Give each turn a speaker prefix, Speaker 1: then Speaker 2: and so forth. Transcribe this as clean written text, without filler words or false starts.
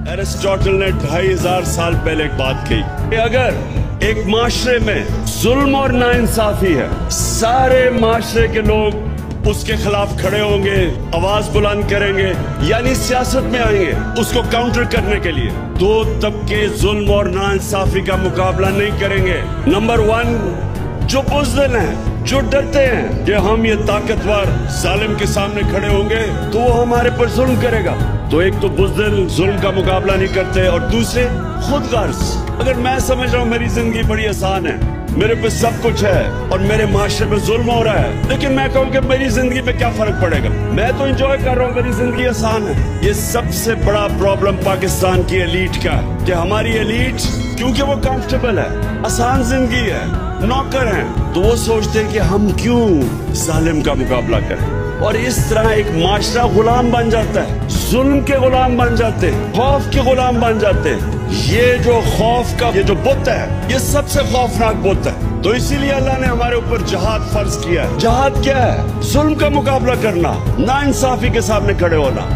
Speaker 1: Aristotle ने 2500 साल पहले एक बात कही कि अगर एक माशरे में जुल्म और नाइंसाफी है, सारे माशरे के लोग उसके खिलाफ खड़े होंगे, आवाज बुलंद करेंगे, यानी सियासत में आएंगे उसको काउंटर करने के लिए। दो तबके जुल्म और नाइंसाफी का मुकाबला नहीं करेंगे। नंबर 1, जो बुज़दिल हैं, जो डरते हैं कि हम ये ताकतवर जालिम के सामने खड़े होंगे तो वो हमारे पर जुल्म करेगा। तो एक तो बुज़दिल जुल्म का मुकाबला नहीं करते, और दूसरे खुद गर्ज। अगर मैं समझ रहा हूँ मेरी जिंदगी बड़ी आसान है, मेरे पे सब कुछ है और मेरे माशरे में जुल्म हो रहा है, लेकिन मैं कहूँ कि मेरी जिंदगी पे क्या फर्क पड़ेगा, मैं तो एंजॉय कर रहा हूँ, मेरी जिंदगी आसान है। ये सबसे बड़ा प्रॉब्लम पाकिस्तान की एलीट का, कि हमारी एलीट क्योंकि वो कंफर्टेबल है, आसान जिंदगी है, नौकर हैं, तो वो सोचते हैं कि हम क्यों जालिम का मुकाबला करें, और इस तरह एक माशरा गुलाम बन जाता है, जुल्म के गुलाम बन जाते हैं, खौफ के गुलाम बन जाते हैं। ये जो खौफ का ये जो बुत है, ये सबसे खौफनाक बुत है। तो इसीलिए अल्लाह ने हमारे ऊपर जहाद फर्ज किया है। जहाद क्या है? जुल्म का मुकाबला करना, नाइंसाफी के सामने खड़े होना।